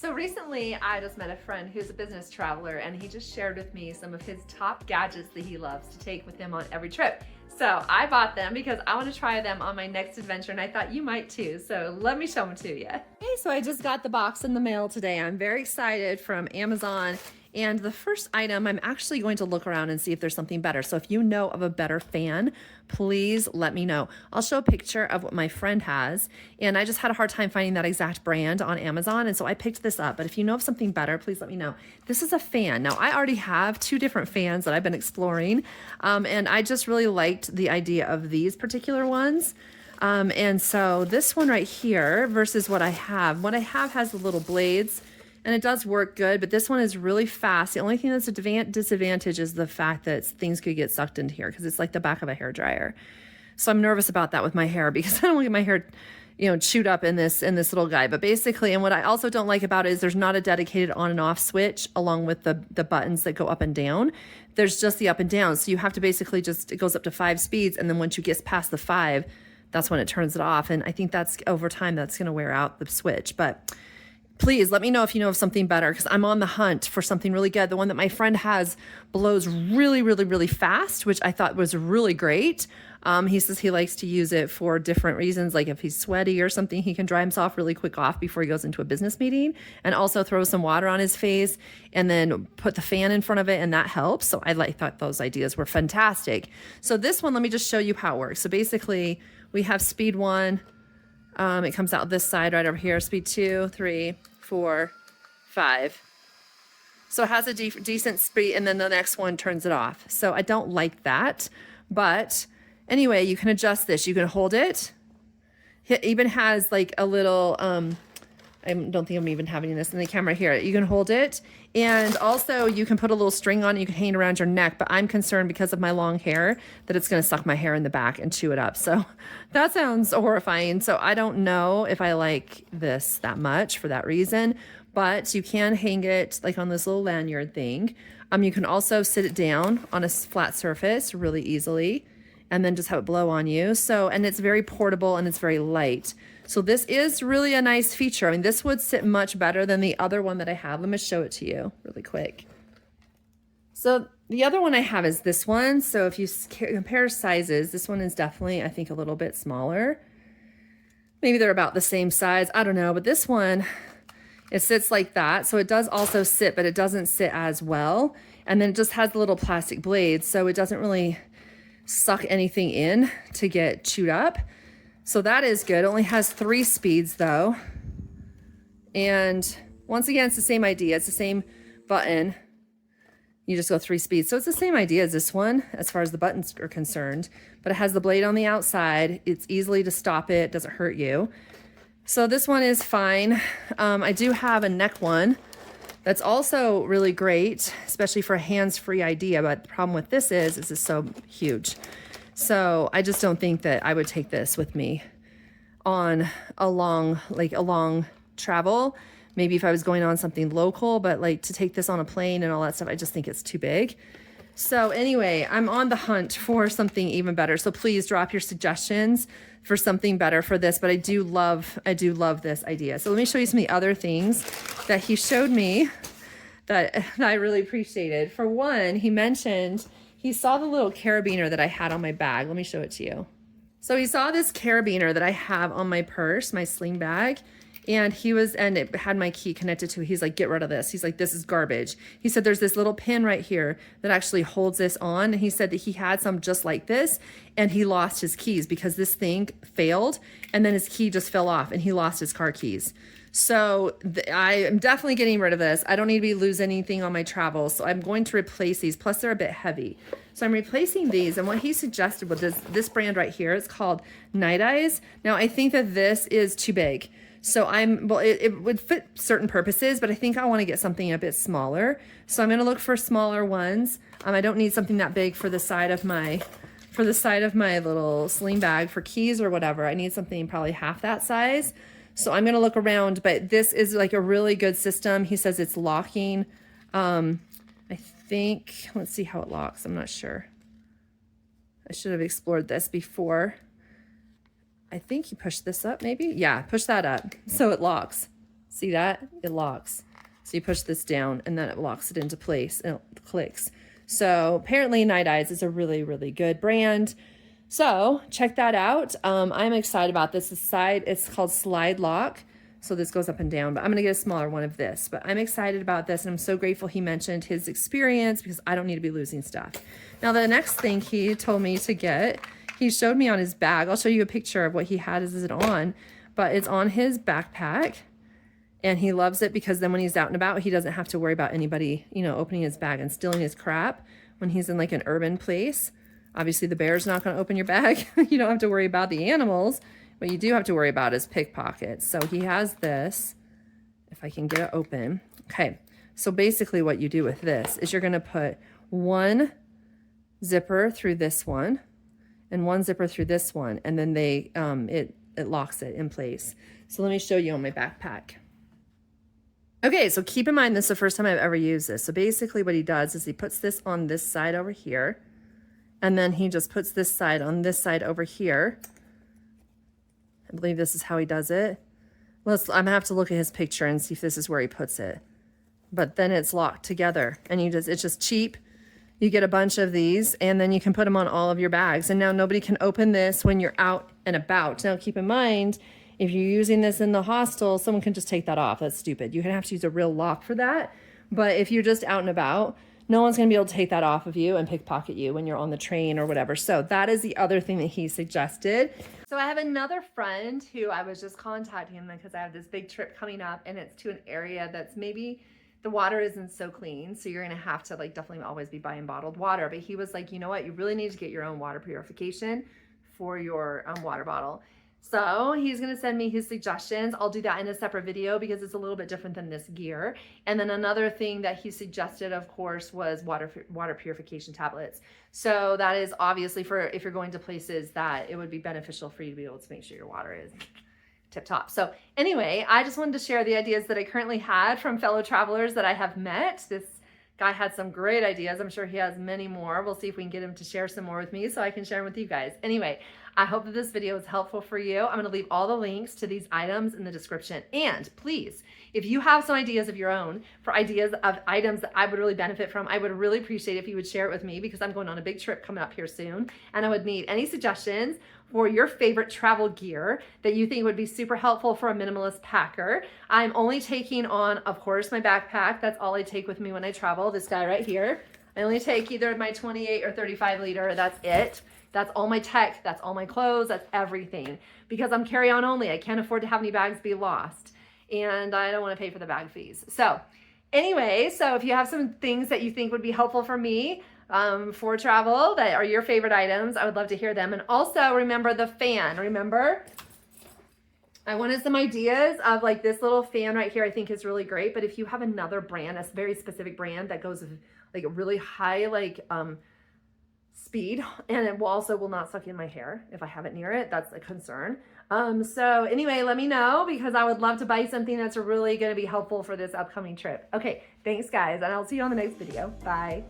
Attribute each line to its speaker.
Speaker 1: So recently, I just met a friend who's a business traveler, and he just shared with me some of his top gadgets that he loves to take with him on every trip. So I bought them because I want to try them on my next adventure, and I thought you might too. So let me show them to you. Okay, so I just got the box in the mail today. I'm very excited, from Amazon. And the first item, I'm actually going to look around and see if there's something better. So if you know of a better fan, please let me know. I'll show a picture of what my friend has. And I just had a hard time finding that exact brand on Amazon. And so I picked this up. But if you know of something better, please let me know. This is a fan. Now, I already have two different fans that I've been exploring. And I just really liked the idea of these particular ones. And so this one right here versus what I have has the little blades. And it does work good, but this one is really fast. The only thing that's a disadvantage is the fact that things could get sucked into here because it's like the back of a hair dryer. So I'm nervous about that with my hair because I don't want to get my hair, chewed up in this little guy. But basically, and what I also don't like about it is there's not a dedicated on and off switch along with the buttons that go up and down. There's just the up and down. So you have to basically it goes up to 5 speeds. And then once you get past the 5, that's when it turns it off. And I think that's over time, that's going to wear out the switch. But please let me know if you know of something better because I'm on the hunt for something really good. The one that my friend has blows really, really, really fast, which I thought was really great. He says he likes to use it for different reasons, like if he's sweaty or something, he can dry himself really quick off before he goes into a business meeting, and also throw some water on his face and then put the fan in front of it, and that helps. So I thought those ideas were fantastic. So this one, let me just show you how it works. So basically, we have speed 1. It comes out this side right over here. Speed 2, 3, 4, 5. So it has a decent speed, and then the next one turns it off. So I don't like that. But anyway, you can adjust this. You can hold it. It even has like a little, I don't think I'm even having this in the camera here. You can hold it. And also you can put a little string on it. You can hang it around your neck, but I'm concerned because of my long hair that it's going to suck my hair in the back and chew it up. So that sounds horrifying. So I don't know if I like this that much for that reason, but you can hang it like on this little lanyard thing. You can also sit it down on a flat surface really easily and then just have it blow on you. So, and it's very portable and it's very light. So this is really a nice feature. I mean, this would sit much better than the other one that I have. Let me show it to you really quick. So the other one I have is this one. So if you compare sizes, this one is definitely, I think, a little bit smaller. Maybe they're about the same size. I don't know. But this one, it sits like that. So it does also sit, but it doesn't sit as well. And then it just has the little plastic blades. So it doesn't really suck anything in to get chewed up. So that is good. It only has 3 speeds though. And once again, it's the same idea. It's the same button. You just go 3 speeds. So it's the same idea as this one as far as the buttons are concerned, but it has the blade on the outside. It's easily to stop it. Doesn't hurt you. So this one is fine. I do have a neck one that's also really great, especially for a hands-free idea. But the problem with this is it's so huge. So I just don't think that I would take this with me on a long travel. Maybe if I was going on something local, but like to take this on a plane and all that stuff, I just think it's too big. So anyway, I'm on the hunt for something even better. So please drop your suggestions for something better for this. But I do love this idea. So let me show you some of the other things that he showed me that I really appreciated. For one, he mentioned he saw the little carabiner that I had on my bag. Let me show it to you. So he saw this carabiner that I have on my purse, my sling bag, and it had my key connected to it. He's like, get rid of this. He's like, this is garbage. He said, there's this little pin right here that actually holds this on. And he said that he had some just like this, and he lost his keys because this thing failed, and then his key just fell off, and he lost his car keys. So I am definitely getting rid of this. I don't need to be lose anything on my travels. So I'm going to replace these. Plus they're a bit heavy. So I'm replacing these. And what he suggested was this brand right here. It's called Night Eyes. Now I think that this is too big. So it would fit certain purposes, but I think I want to get something a bit smaller. So I'm going to look for smaller ones. I don't need something that big for the side of my little sling bag for keys or whatever. I need something probably half that size. So I'm going to look around, but this is like a really good system. He says it's locking. I think, let's see how it locks. I'm not sure. I should have explored this before. I think you push this up maybe. Yeah, push that up so it locks. See that? It locks. So you push this down and then it locks it into place and it clicks. So apparently Night Eyes is a really, really good brand. So check that out. I'm excited about this. The side, it's called Slide Lock. So this goes up and down, but I'm gonna get a smaller one of this. But I'm excited about this, and I'm so grateful he mentioned his experience because I don't need to be losing stuff. Now the next thing he told me to get, he showed me on his bag. I'll show you a picture of what he had is it on, but it's on his backpack. And he loves it because then when he's out and about, he doesn't have to worry about anybody, you know, opening his bag and stealing his crap when he's in like an urban place. Obviously the bear's not going to open your bag. You don't have to worry about the animals. What you do have to worry about is pickpockets. So he has this, if I can get it open. Okay, so basically what you do with this is you're going to put one zipper through this one and one zipper through this one, and then it locks it in place. So let me show you on my backpack. Okay, so keep in mind this is the first time I've ever used this. So basically what he does is he puts this on this side over here, and then he just puts this side on this side over here. I believe this is how he does it. I'm gonna have to look at his picture and see if this is where he puts it. But then it's locked together, and it's just cheap. You get a bunch of these, and then you can put them on all of your bags. And now nobody can open this when you're out and about. Now keep in mind, if you're using this in the hostel, someone can just take that off. That's stupid. You're gonna have to use a real lock for that. But if you're just out and about, no one's gonna be able to take that off of you and pickpocket you when you're on the train or whatever. So that is the other thing that he suggested. So I have another friend who I was just contacting him because I have this big trip coming up, and it's to an area that's maybe the water isn't so clean. So you're gonna have to like definitely always be buying bottled water. But he was like, you know what? You really need to get your own water purification for your water bottle. So he's going to send me his suggestions. I'll do that in a separate video because it's a little bit different than this gear. And then another thing that he suggested, of course, was water purification tablets. So that is obviously for if you're going to places that it would be beneficial for you to be able to make sure your water is tip top. So anyway, I just wanted to share the ideas that I currently had from fellow travelers that I have met. This guy had some great ideas. I'm sure he has many more. We'll see if we can get him to share some more with me so I can share them with you guys. Anyway, I hope that this video is helpful for you. I'm going to leave all the links to these items in the description. And please, if you have some ideas of your own for ideas of items that I would really benefit from, I would really appreciate if you would share it with me because I'm going on a big trip coming up here soon. And I would need any suggestions for your favorite travel gear that you think would be super helpful for a minimalist packer. I'm only taking on, of course, my backpack. That's all I take with me when I travel. This guy right here. I only take either my 28 or 35 liter. That's it. That's all my tech. That's all my clothes. That's everything. Because I'm carry-on only. I can't afford to have any bags be lost. And I don't want to pay for the bag fees. So anyway, so if you have some things that you think would be helpful for me, for travel that are your favorite items, I would love to hear them. And also remember the fan. Remember, I wanted some ideas of like this little fan right here. I think is really great. But if you have another brand, a very specific brand that goes like a really high like speed, and it will not suck in my hair if I have it near it, that's a concern. So anyway, let me know because I would love to buy something that's really going to be helpful for this upcoming trip. Okay, thanks guys, and I'll see you on the next video. Bye.